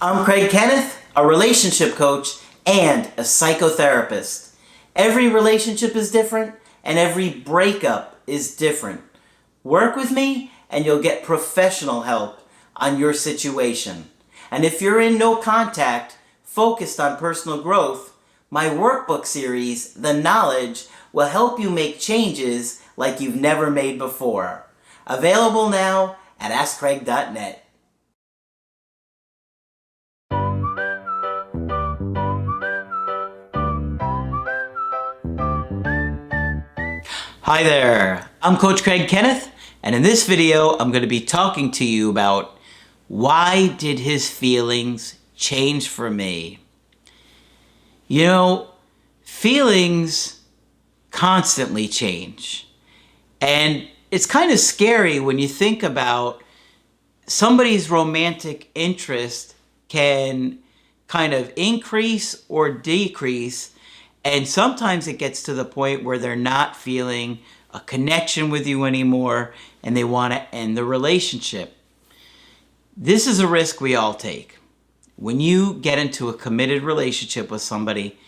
I'm Kenneth, a relationship coach and a psychotherapist. Every relationship is different and every breakup is different. Work with me and you'll get professional help on your situation. And if you're in no contact, focused on personal growth, my workbook series, The Knowledge, will help you make changes like you've never made before. Available now at AskCraig.net. Hi there, I'm Coach Kenneth, and in this video I'm going to be talking to you about why did his feelings change for me? You know, feelings constantly change, and it's kind of scary when you think about somebody's romantic interest can kind of increase or decrease. And sometimes it gets to the point where they're not feeling a connection with you anymore and they want to end the relationship. This is a risk we all take. When you get into a committed relationship with somebody,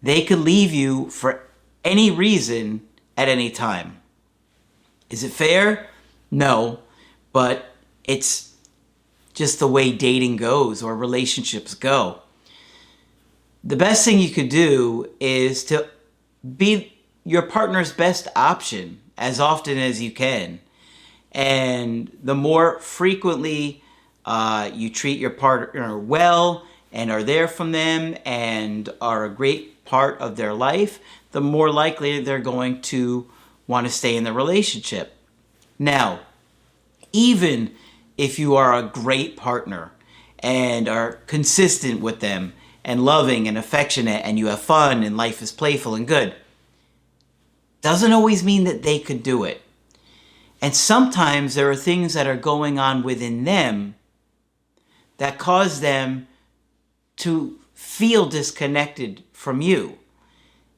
they could leave you for any reason at any time. Is it fair? No, but it's just the way dating goes or relationships go. The best thing you could do is to be your partner's best option as often as you can. And the more frequently you treat your partner well and are there for them and are a great part of their life, the more likely they're going to want to stay in the relationship. Now, even if you are a great partner and are consistent with them, and loving and affectionate, and you have fun and life is playful and good, doesn't always mean that they could do it. And sometimes there are things that are going on within them that cause them to feel disconnected from you.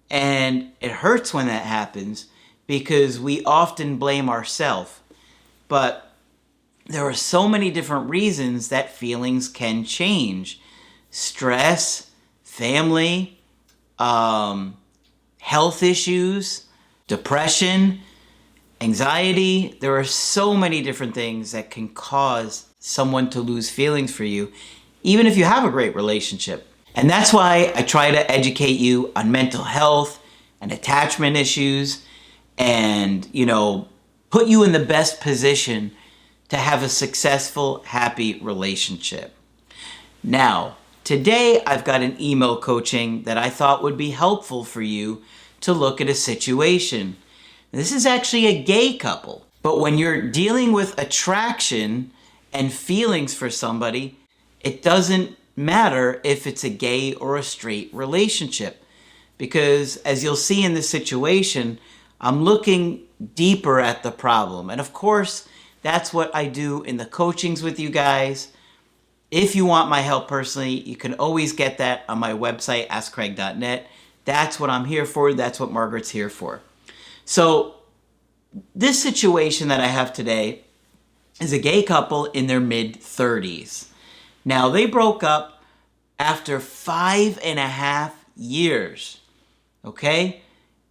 And it hurts when that happens because we often blame ourselves. But there are so many different reasons that feelings can change. Stress, family, health issues, depression, anxiety. There are so many different things that can cause someone to lose feelings for you, even if you have a great relationship. And that's why I try to educate you on mental health and attachment issues and, put you in the best position to have a successful, happy relationship. Now, today, I've got an email coaching that I thought would be helpful for you to look at a situation. This is actually a gay couple, but when you're dealing with attraction and feelings for somebody, it doesn't matter if it's a gay or a straight relationship. Because as you'll see in this situation, I'm looking deeper at the problem. And of course, that's what I do in the coachings with you guys. If you want my help personally, you can always get that on my website, AskCraig.net. That's what I'm here for. That's what Margaret's here for. So this situation that I have today is a gay couple in their mid-30s. Now, they broke up after 5.5 years, okay?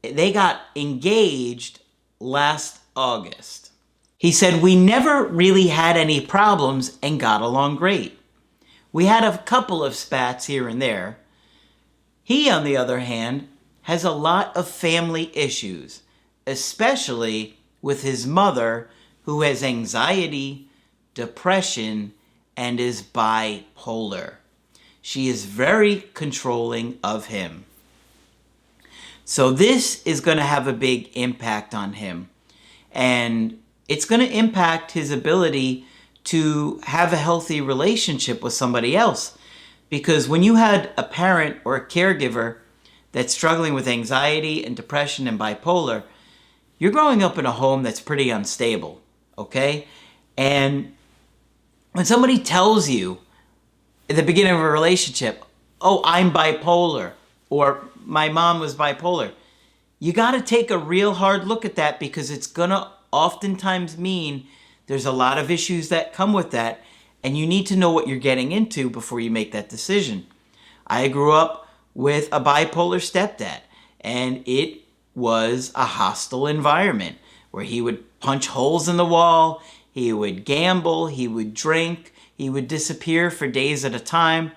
They got engaged last August. He said, we never really had any problems and got along great. We had a couple of spats here and there. He, on the other hand, has a lot of family issues, especially with his mother, who has anxiety, depression, and is bipolar. She is very controlling of him. So this is going to have a big impact on him. And it's going to impact his ability to have a healthy relationship with somebody else. Because when you had a parent or a caregiver that's struggling with anxiety and depression and bipolar, you're growing up in a home that's pretty unstable, okay? And when somebody tells you at the beginning of a relationship, oh, I'm bipolar, or my mom was bipolar, you got to take a real hard look at that, because it's going to oftentimes mean there's a lot of issues that come with that, And you need to know what you're getting into before you make that decision. I grew up with a bipolar stepdad, and it was a hostile environment where he would punch holes in the wall, he would gamble, he would drink, he would disappear for days at a time.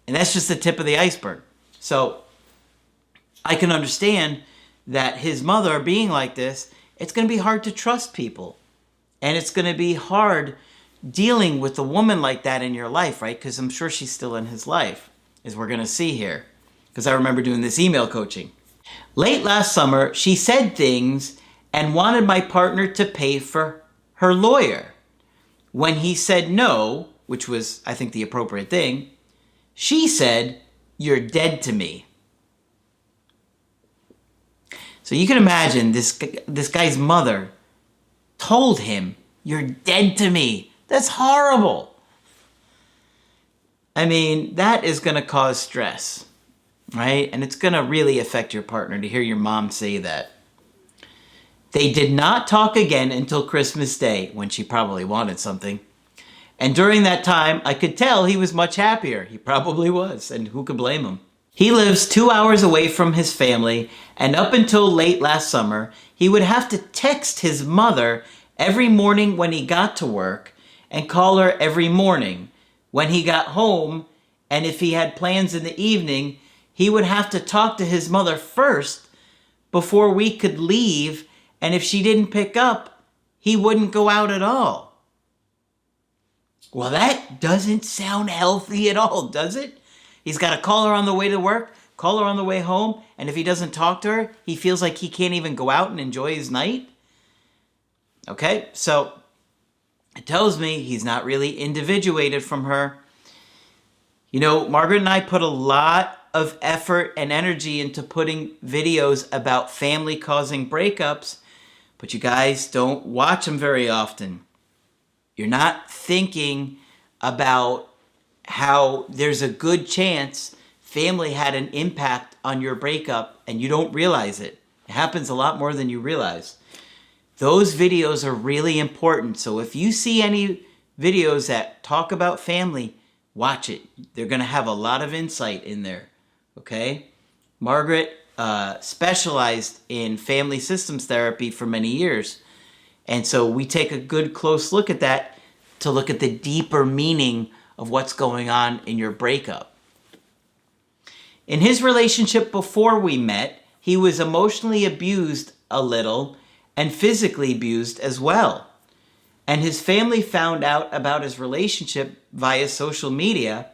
And that's just the tip of the iceberg. So I can understand that his mother being like this, it's going to be hard to trust people. And it's going to be hard dealing with a woman like that in your life, right? Because I'm sure she's still in his life, as we're going to see here. Because I remember doing this email coaching. Late last summer, she said things and wanted my partner to pay for her lawyer. When he said no, which was, I think, the appropriate thing, she said, "You're dead to me." So you can imagine this guy's mother told him, "You're dead to me." That's horrible. I mean, that is going to cause stress, right? And it's going to really affect your partner to hear your mom say that. They did not talk again until Christmas Day, when she probably wanted something. And during that time, I could tell he was much happier. He probably was, and who could blame him? He lives 2 hours away from his family, and up until late last summer, he would have to text his mother every morning when he got to work and call her every morning when he got home, and if he had plans in the evening, he would have to talk to his mother first before we could leave, and if she didn't pick up, he wouldn't go out at all. Well, that doesn't sound healthy at all, does it? He's got to call her on the way to work, call her on the way home, and if he doesn't talk to her, he feels like he can't even go out and enjoy his night. Okay, so it tells me he's not really individuated from her. You know, Margaret and I put a lot of effort and energy into putting videos about family causing breakups, but you guys don't watch them very often. You're not thinking about how there's a good chance family had an impact on your breakup and you don't realize it. It happens a lot more than you realize. Those videos are really important. So if you see any videos that talk about family, watch it. They're going to have a lot of insight in there. Okay? Margaret specialized in family systems therapy for many years. And so we take a good close look at that to look at the deeper meaning of what's going on in your breakup. In his relationship before we met, he was emotionally abused a little and physically abused as well. And his family found out about his relationship via social media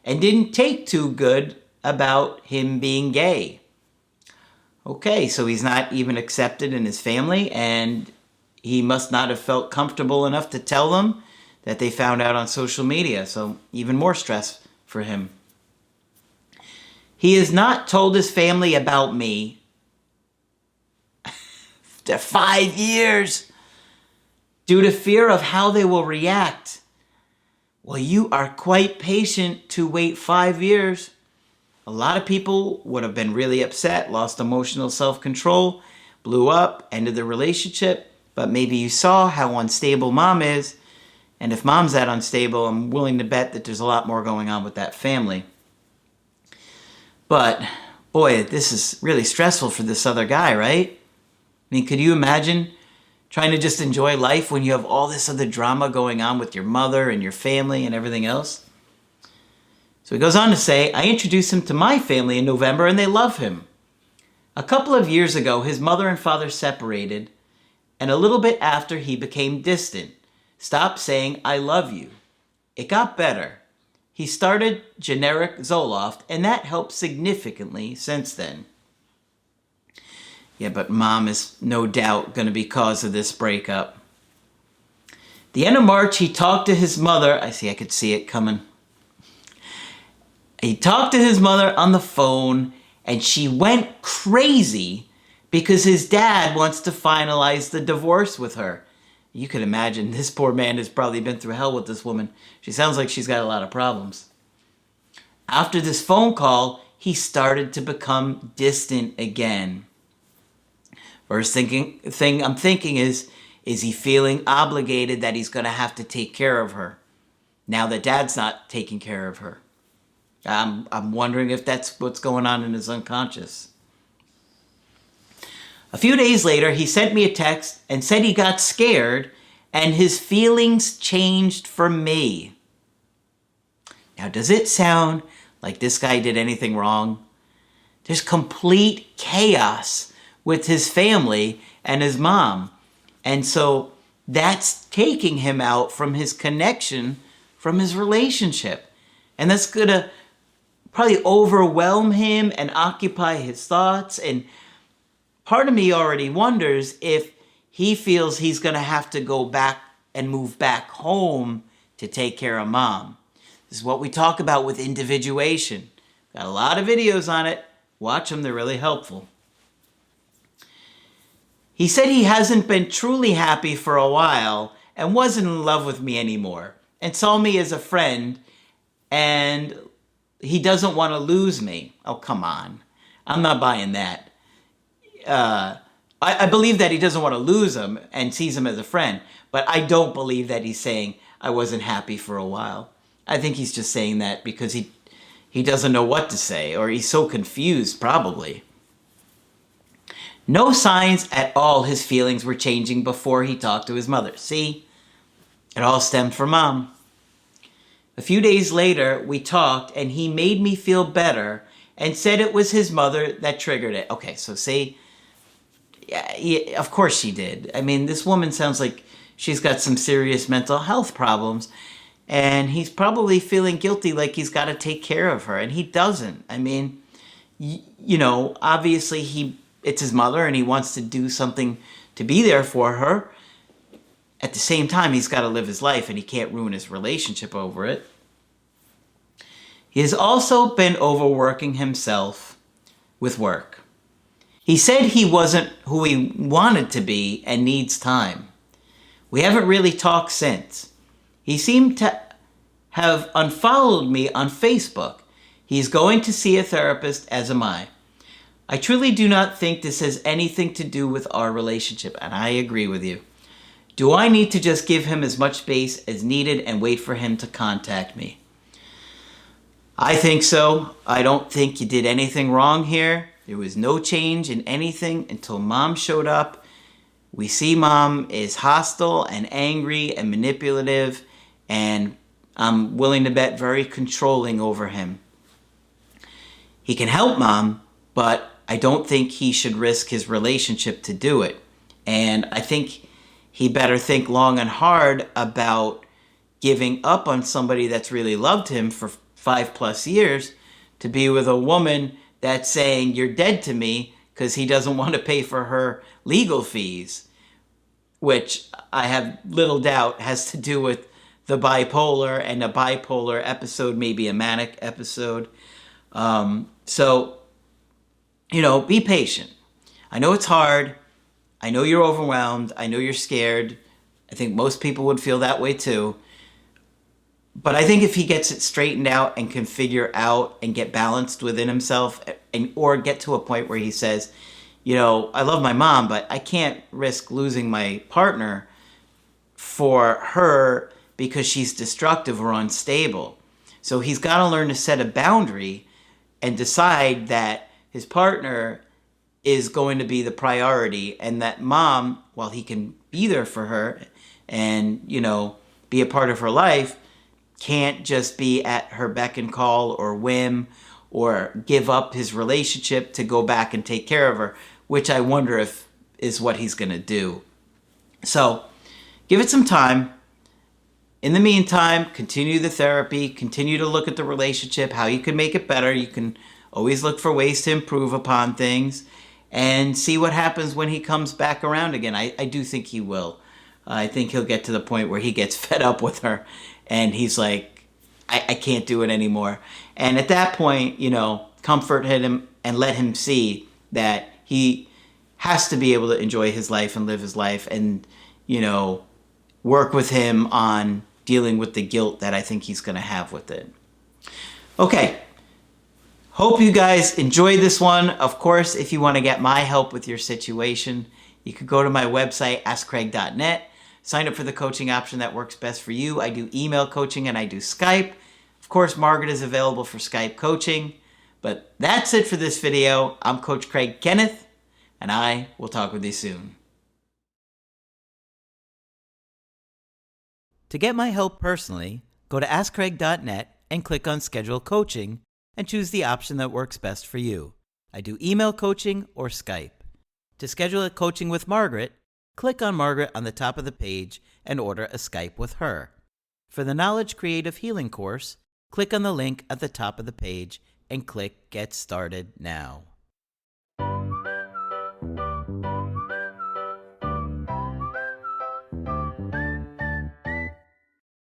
and didn't take too good about him being gay. Okay, so he's not even accepted in his family, and he must not have felt comfortable enough to tell them that they found out on social media, so even more stress for him. He has not told his family about me for 5 years due to fear of how they will react. Well, you are quite patient to wait 5 years. A lot of people would have been really upset, lost emotional self-control, blew up, ended the relationship, but maybe you saw how unstable mom is, and if mom's that unstable, I'm willing to bet that there's a lot more going on with that family. But, boy, this is really stressful for this other guy, right? I mean, could you imagine trying to just enjoy life when you have all this other drama going on with your mother and your family and everything else? So he goes on to say, I introduced him to my family in November and they love him. A couple of years ago, his mother and father separated, and a little bit after he became distant, stopped saying, I love you. It got better. He started generic Zoloft, and that helped significantly since then. Yeah, but mom is no doubt going to be cause of this breakup. The end of March, he talked to his mother. I could see it coming. He talked to his mother on the phone, and she went crazy because his dad wants to finalize the divorce with her. You could imagine this poor man has probably been through hell with this woman. She sounds like she's got a lot of problems. After this phone call, he started to become distant again. First thing I'm thinking is he feeling obligated that he's going to have to take care of her? now that dad's not taking care of her. I'm wondering if that's what's going on in his unconscious. A few days later, he sent me a text and said he got scared and his feelings changed for me. Now, does it sound like this guy did anything wrong? There's complete chaos with his family and his mom. And so that's taking him out from his connection, from his relationship. And that's going to probably overwhelm him and occupy his thoughts. And part of me already wonders if he feels he's going to have to go back and move back home to take care of mom. This is what we talk about with individuation. Got a lot of videos on it. Watch them, they're really helpful. He said he hasn't been truly happy for a while and wasn't in love with me anymore and saw me as a friend, and he doesn't want to lose me. Oh, come on. I'm not buying that. I believe that he doesn't want to lose him and sees him as a friend, but I don't believe that he's saying I wasn't happy for a while. I think he's just saying that because he doesn't know what to say, or he's so confused, probably. No signs at all his feelings were changing before he talked to his mother. See? It all stemmed from mom. A few days later, we talked, and he made me feel better and said it was his mother that triggered it. Okay, so see, yeah, of course she did. I mean, this woman sounds like she's got some serious mental health problems, and he's probably feeling guilty, like he's got to take care of her, and he doesn't. I mean, you know, obviously it's his mother, and he wants to do something to be there for her. At the same time, he's got to live his life, and he can't ruin his relationship over it. He has also been overworking himself with work. He said he wasn't who he wanted to be and needs time. We haven't really talked since. He seemed to have unfollowed me on Facebook. He's going to see a therapist, as am I. I truly do not think this has anything to do with our relationship, and I agree with you. Do I need to just give him as much space as needed and wait for him to contact me? I think so. I don't think you did anything wrong here. There was no change in anything until mom showed up. We see mom is hostile and angry and manipulative, and I'm willing to bet very controlling over him. He can help mom, but I don't think he should risk his relationship to do it. And I think he better think long and hard about giving up on somebody that's really loved him for 5+ years to be with a woman that's saying you're dead to me because he doesn't want to pay for her legal fees, which I have little doubt has to do with the bipolar, and a bipolar episode, maybe a manic episode. So, you know, be patient. I know it's hard. I know you're overwhelmed. I know you're scared. I think most people would feel that way too. But I think if he gets it straightened out and can figure out and get balanced within himself, or get to a point where he says, you know, I love my mom, but I can't risk losing my partner for her because she's destructive or unstable. So he's got to learn to set a boundary and decide that his partner is going to be the priority, and that mom, while he can be there for her and, you know, be a part of her life, can't just be at her beck and call or whim, or give up his relationship to go back and take care of her, which I wonder if is what he's going to do. So give it some time. In the meantime, continue the therapy, continue to look at the relationship, how you can make it better. You can always look for ways to improve upon things, and see what happens when he comes back around again. I do think he will. I think he'll get to the point where he gets fed up with her and he's like, I can't do it anymore. And at that point, you know, comfort him and let him see that he has to be able to enjoy his life and live his life, and, you know, work with him on dealing with the guilt that I think he's going to have with it. Okay. Hope you guys enjoyed this one. Of course, if you want to get my help with your situation, you could go to my website, askcraig.net. Sign up for the coaching option that works best for you. I do email coaching and I do Skype. Of course, Margaret is available for Skype coaching. But that's it for this video. I'm Coach Craig Kenneth, and I will talk with you soon. To get my help personally, go to AskCraig.net and click on Schedule Coaching and choose the option that works best for you. I do email coaching or Skype. To schedule a coaching with Margaret, click on Margaret on the top of the page and order a Skype with her. For the Knowledge Creative Healing course, click on the link at the top of the page and click Get Started Now.